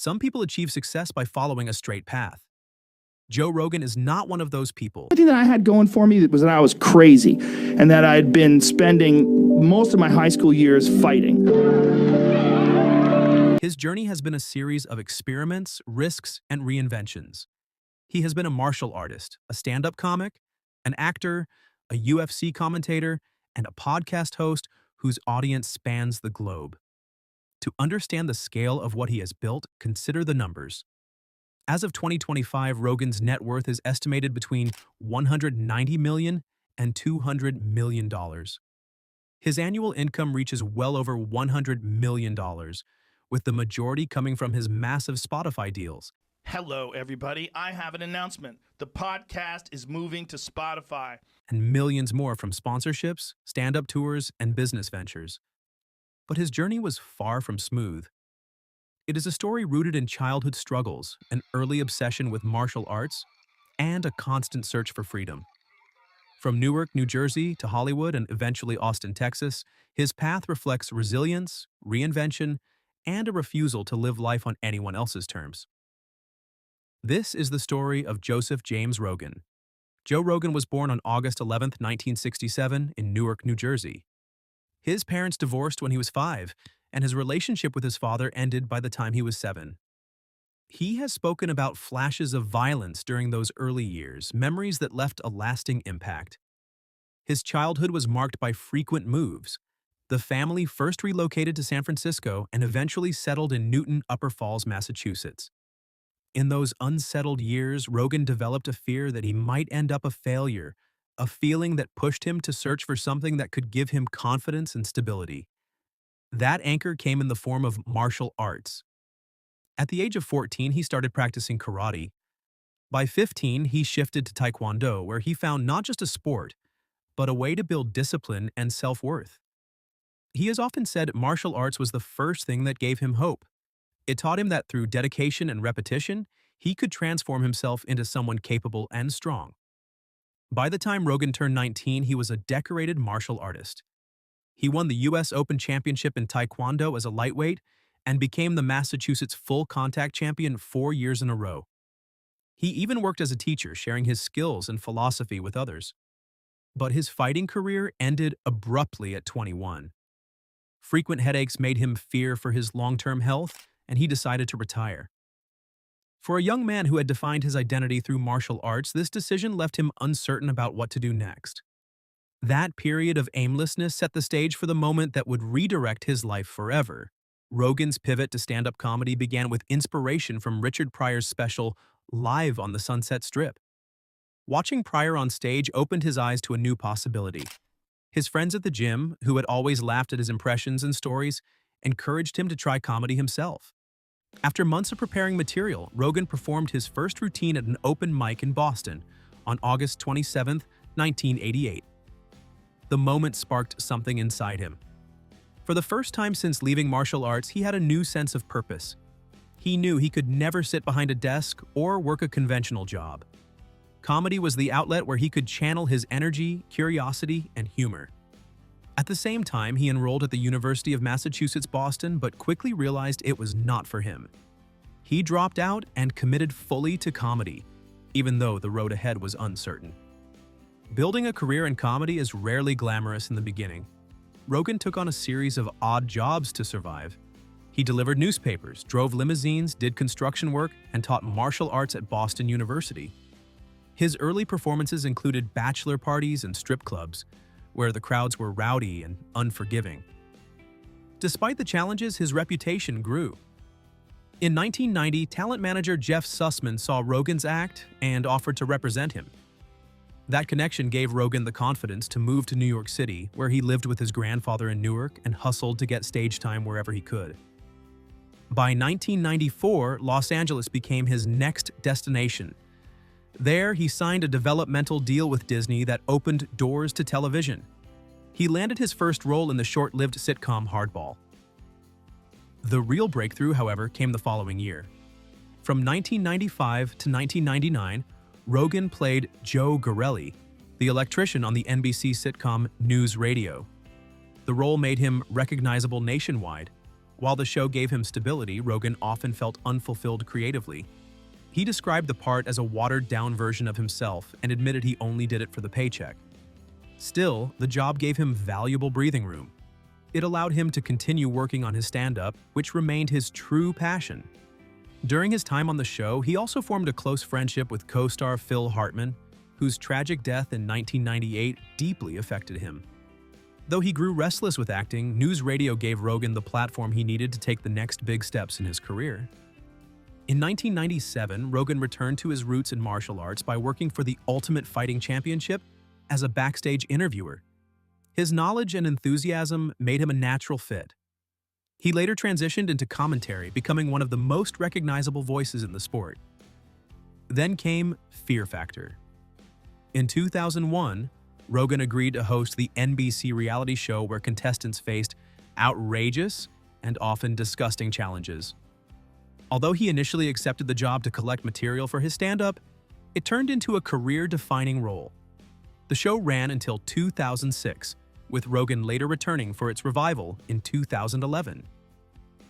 Some people achieve success by following a straight path. Joe Rogan is not one of those people. The thing that I had going for me was that I was crazy and that I'd been spending most of my high school years fighting. His journey has been a series of experiments, risks, and reinventions. He has been a martial artist, a stand-up comic, an actor, a UFC commentator, and a podcast host whose audience spans the globe. To understand the scale of what he has built, consider the numbers. As of 2025, Rogan's net worth is estimated between $190 million and $200 million. His annual income reaches well over $100 million, with the majority coming from his massive Spotify deals. Hello, everybody. I have an announcement. The podcast is moving to Spotify. And millions more from sponsorships, stand-up tours, and business ventures. But his journey was far from smooth. It is a story rooted in childhood struggles, an early obsession with martial arts, and a constant search for freedom. From Newark, New Jersey to Hollywood and eventually Austin, Texas, his path reflects resilience, reinvention, and a refusal to live life on anyone else's terms. This is the story of Joseph James Rogan. Joe Rogan was born on August 11, 1967, in Newark, New Jersey. His parents divorced when he was 5, and his relationship with his father ended by the time he was 7. He has spoken about flashes of violence during those early years, memories that left a lasting impact. His childhood was marked by frequent moves. The family first relocated to San Francisco and eventually settled in Newton, Upper Falls, Massachusetts. In those unsettled years, Rogan developed a fear that he might end up a failure, a feeling that pushed him to search for something that could give him confidence and stability. That anchor came in the form of martial arts. At the age of 14, he started practicing karate. By 15, he shifted to taekwondo, where he found not just a sport, but a way to build discipline and self-worth. He has often said martial arts was the first thing that gave him hope. It taught him that through dedication and repetition, he could transform himself into someone capable and strong. By the time Rogan turned 19, he was a decorated martial artist. He won the U.S. Open Championship in Taekwondo as a lightweight and became the Massachusetts full-contact champion 4 years in a row. He even worked as a teacher, sharing his skills and philosophy with others. But his fighting career ended abruptly at 21. Frequent headaches made him fear for his long-term health, and he decided to retire. For a young man who had defined his identity through martial arts, this decision left him uncertain about what to do next. That period of aimlessness set the stage for the moment that would redirect his life forever. Rogan's pivot to stand-up comedy began with inspiration from Richard Pryor's special Live on the Sunset Strip. Watching Pryor on stage opened his eyes to a new possibility. His friends at the gym, who had always laughed at his impressions and stories, encouraged him to try comedy himself. After months of preparing material, Rogan performed his first routine at an open mic in Boston on August 27, 1988. The moment sparked something inside him. For the first time since leaving martial arts, he had a new sense of purpose. He knew he could never sit behind a desk or work a conventional job. Comedy was the outlet where he could channel his energy, curiosity, and humor. At the same time, he enrolled at the University of Massachusetts, Boston, but quickly realized it was not for him. He dropped out and committed fully to comedy, even though the road ahead was uncertain. Building a career in comedy is rarely glamorous in the beginning. Rogan took on a series of odd jobs to survive. He delivered newspapers, drove limousines, did construction work, and taught martial arts at Boston University. His early performances included bachelor parties and strip clubs, where the crowds were rowdy and unforgiving. Despite the challenges, his reputation grew. In 1990, talent manager Jeff Sussman saw Rogan's act and offered to represent him. That connection gave Rogan the confidence to move to New York City, where he lived with his grandfather in Newark and hustled to get stage time wherever he could. By 1994, Los Angeles became his next destination. There, he signed a developmental deal with Disney that opened doors to television. He landed his first role in the short-lived sitcom Hardball. The real breakthrough, however, came the following year. From 1995 to 1999, Rogan played Joe Garelli, the electrician on the NBC sitcom News Radio. The role made him recognizable nationwide, While the show gave him stability, Rogan often felt unfulfilled creatively. He described the part as a watered-down version of himself and admitted he only did it for the paycheck. Still, the job gave him valuable breathing room. It allowed him to continue working on his stand-up, which remained his true passion. During his time on the show, he also formed a close friendship with co-star Phil Hartman, whose tragic death in 1998 deeply affected him. Though he grew restless with acting, news radio gave Rogan the platform he needed to take the next big steps in his career. In 1997, Rogan returned to his roots in martial arts by working for the Ultimate Fighting Championship as a backstage interviewer. His knowledge and enthusiasm made him a natural fit. He later transitioned into commentary, becoming one of the most recognizable voices in the sport. Then came Fear Factor. In 2001, Rogan agreed to host the NBC reality show where contestants faced outrageous and often disgusting challenges. Although he initially accepted the job to collect material for his stand-up, it turned into a career-defining role. The show ran until 2006, with Rogan later returning for its revival in 2011.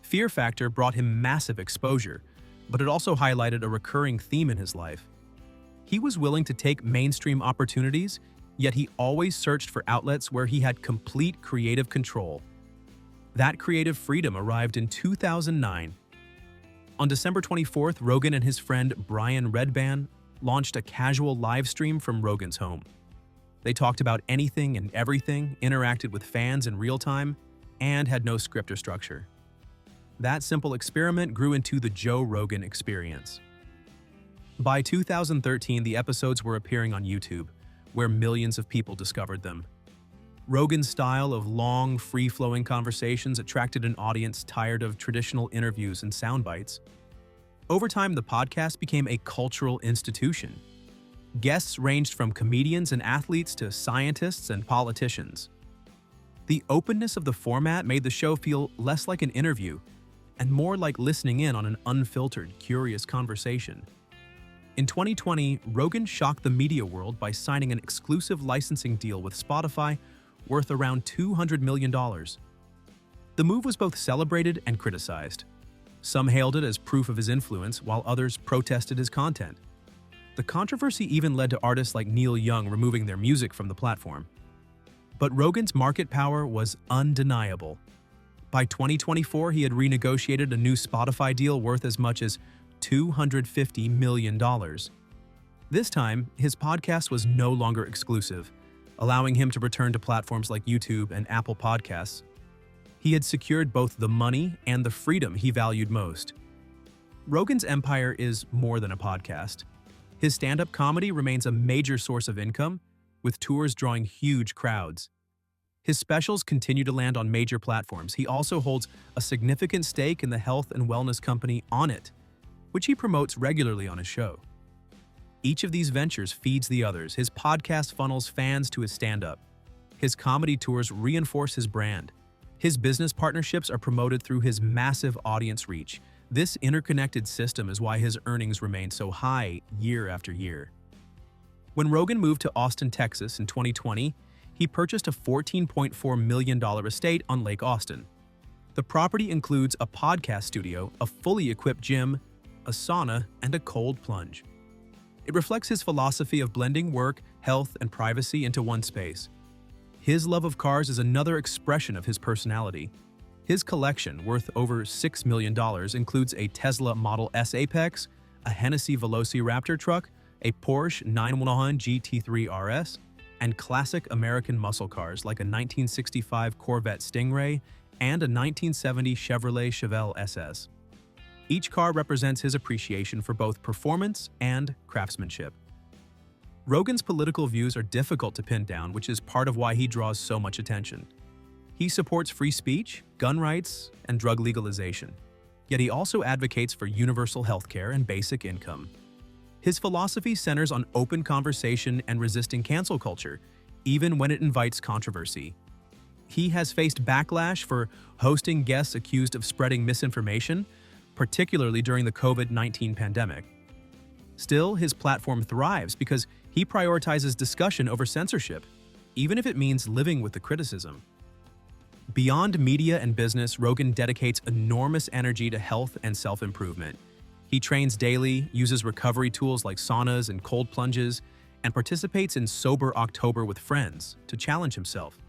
Fear Factor brought him massive exposure, but it also highlighted a recurring theme in his life. He was willing to take mainstream opportunities, yet he always searched for outlets where he had complete creative control. That creative freedom arrived in 2009. On December 24th, Rogan and his friend Brian Redban launched a casual live stream from Rogan's home. They talked about anything and everything, interacted with fans in real time, and had no script or structure. That simple experiment grew into the Joe Rogan Experience. By 2013, the episodes were appearing on YouTube, where millions of people discovered them. Rogan's style of long, free-flowing conversations attracted an audience tired of traditional interviews and sound bites. Over time, the podcast became a cultural institution. Guests ranged from comedians and athletes to scientists and politicians. The openness of the format made the show feel less like an interview and more like listening in on an unfiltered, curious conversation. In 2020, Rogan shocked the media world by signing an exclusive licensing deal with Spotify worth around $200 million. The move was both celebrated and criticized. Some hailed it as proof of his influence, while others protested his content. The controversy even led to artists like Neil Young removing their music from the platform. But Rogan's market power was undeniable. By 2024, he had renegotiated a new Spotify deal worth as much as $250 million. This time, his podcast was no longer exclusive, allowing him to return to platforms like YouTube and Apple Podcasts. He had secured both the money and the freedom he valued most. Rogan's empire is more than a podcast. His stand-up comedy remains a major source of income, with tours drawing huge crowds. His specials continue to land on major platforms. He also holds a significant stake in the health and wellness company Onnit, which he promotes regularly on his show. Each of these ventures feeds the others. His podcast funnels fans to his stand-up. His comedy tours reinforce his brand. His business partnerships are promoted through his massive audience reach. This interconnected system is why his earnings remain so high year after year. When Rogan moved to Austin, Texas in 2020, he purchased a $14.4 million estate on Lake Austin. The property includes a podcast studio, a fully equipped gym, a sauna, and a cold plunge. It reflects his philosophy of blending work, health, and privacy into one space. His love of cars is another expression of his personality. His collection, worth over $6 million, includes a Tesla Model S Apex, a Hennessy Velociraptor truck, a Porsche 911 GT3 RS, and classic American muscle cars like a 1965 Corvette Stingray and a 1970 Chevrolet Chevelle SS. Each car represents his appreciation for both performance and craftsmanship. Rogan's political views are difficult to pin down, which is part of why he draws so much attention. He supports free speech, gun rights, and drug legalization. Yet he also advocates for universal healthcare and basic income. His philosophy centers on open conversation and resisting cancel culture, even when it invites controversy. He has faced backlash for hosting guests accused of spreading misinformation, particularly during the COVID-19 pandemic. Still, his platform thrives because he prioritizes discussion over censorship, even if it means living with the criticism. Beyond media and business, Rogan dedicates enormous energy to health and self-improvement. He trains daily, uses recovery tools like saunas and cold plunges, and participates in Sober October with friends to challenge himself.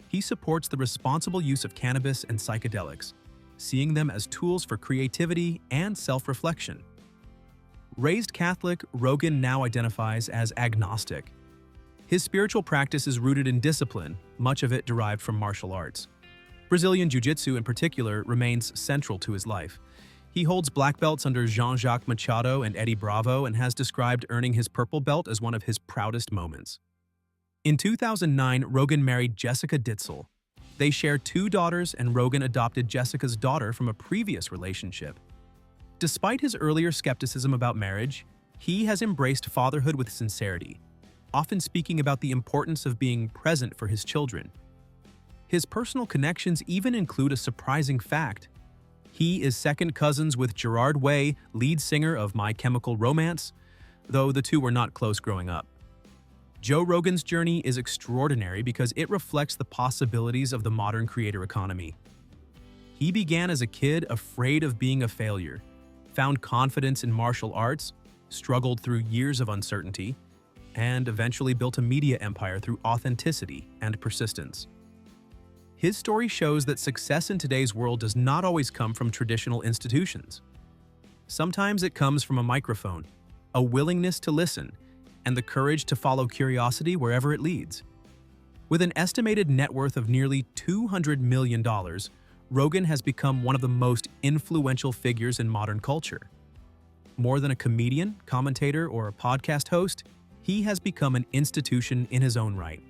He supports the responsible use of cannabis and psychedelics, seeing them as tools for creativity and self-reflection. Raised Catholic, Rogan now identifies as agnostic. His spiritual practice is rooted in discipline, much of it derived from martial arts. Brazilian Jiu-Jitsu in particular remains central to his life. He holds black belts under Jean-Jacques Machado and Eddie Bravo and has described earning his purple belt as one of his proudest moments. In 2009, Rogan married Jessica Ditzel. They share 2 daughters, and Rogan adopted Jessica's daughter from a previous relationship. Despite his earlier skepticism about marriage, he has embraced fatherhood with sincerity, often speaking about the importance of being present for his children. His personal connections even include a surprising fact. He is second cousins with Gerard Way, lead singer of My Chemical Romance, though the two were not close growing up. Joe Rogan's journey is extraordinary because it reflects the possibilities of the modern creator economy. He began as a kid afraid of being a failure, found confidence in martial arts, struggled through years of uncertainty, and eventually built a media empire through authenticity and persistence. His story shows that success in today's world does not always come from traditional institutions. Sometimes it comes from a microphone, a willingness to listen, and the courage to follow curiosity wherever it leads. With an estimated net worth of nearly $200 million, Rogan has become one of the most influential figures in modern culture. More than a comedian, commentator, or a podcast host, he has become an institution in his own right.